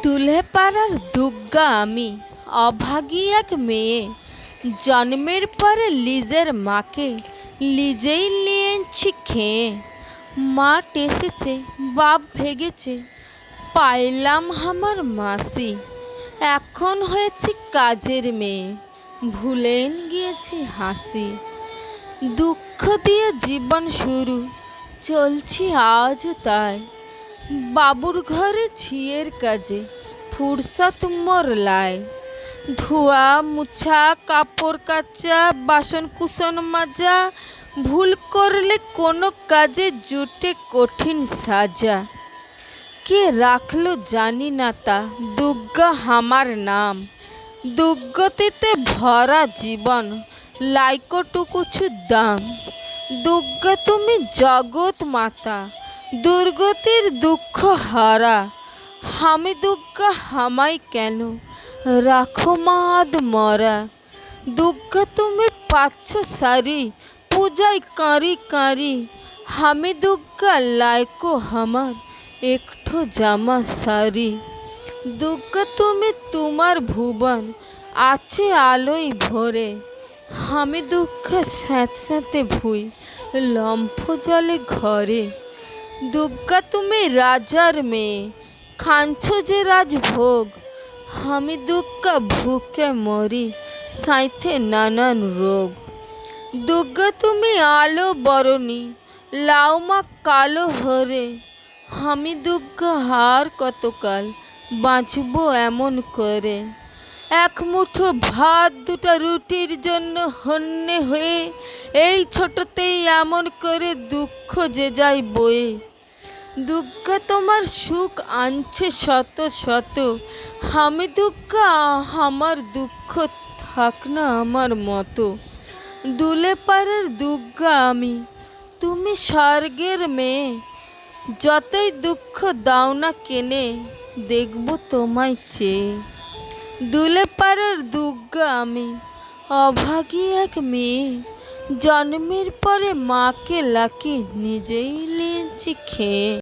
দুলেপাড়ার দুগ্গা আমি, অভাগী এক মেয়ে। জন্মের পরে লিজের মাকে লিজেই লিয়েছি খেয়ে। মা টেসেছে, বাপ ভেগেছে, পাইলাম আমার মাসি। এখন হয়েছি কাজের মেয়ে, ভুলেন গিয়েছি হাসি। দুঃখ দিয়ে জীবন শুরু, চলছি আজও তাই। বাবুর ঘরে ঝিয়ের কাজে ফুরসত মোর লাই। ধোয়া মুছা, কাপড় কাচা, বাসন কুসন মাজা, ভুল করলে কোনো কাজে জুটে কঠিন সাজা। কে রাখলো জানি না তা, দুগ্গা আমার নাম। দুর্গতিতে ভরা জীবন, লাইকটুকুছু দাম। দুগ্গা তুমি জগৎ মাতা, দুর্গতির দুঃখ হারা। আমি দুগ্গা হামাই কেন রাখো মাদ মরা। দুগ্গা তুমি পাচ্ছ সারি, পূজায় কাঁরি কাঁরি। আমি দুগ্গা লাইকো হামার একঠো জামা সারি। দুগ্গা তুমি তোমার ভুবন আছে আলোয় ভরে। আমি দুগ্গা স্যাঁতস্যাঁতে ভুই, লম্ফ জলে ঘরে। দুগ্গা তুমি রাজার মেয়ে, খাঞ্ছ যে রাজভোগ। আমি দুগ্গা ভুকে মরি, সাঁইথে নানান রোগ। দুগ্গা তুমি আলো বরণী, লাউ মা কালো হরে। আমি দুগ্গা আর কতকাল বাঁচবো এমন করে। এক মুঠো ভাত দুটা রুটির জন্য হন্যে হয়ে, এই ছোটতেই এমন করে দুঃখ যে যায় বয়ে। দুগ্গা তোমার সুখ আনছে শত শত, আমি দুগ্গা আমার দুঃখ থাক না আমার মতো। দুলেপাড়ার দুগ্গা আমি, তুমি স্বর্গের মেয়ে। যতই দুঃখ দাও না কেনে, দেখবো তোমায় চেয়ে। দুলেপাড়ার দুগ্গা আমি, অভাগী এক মেয়ে। জন্মের পরে মাকে লাকি নিজেই লিয়েছি খেয়ে।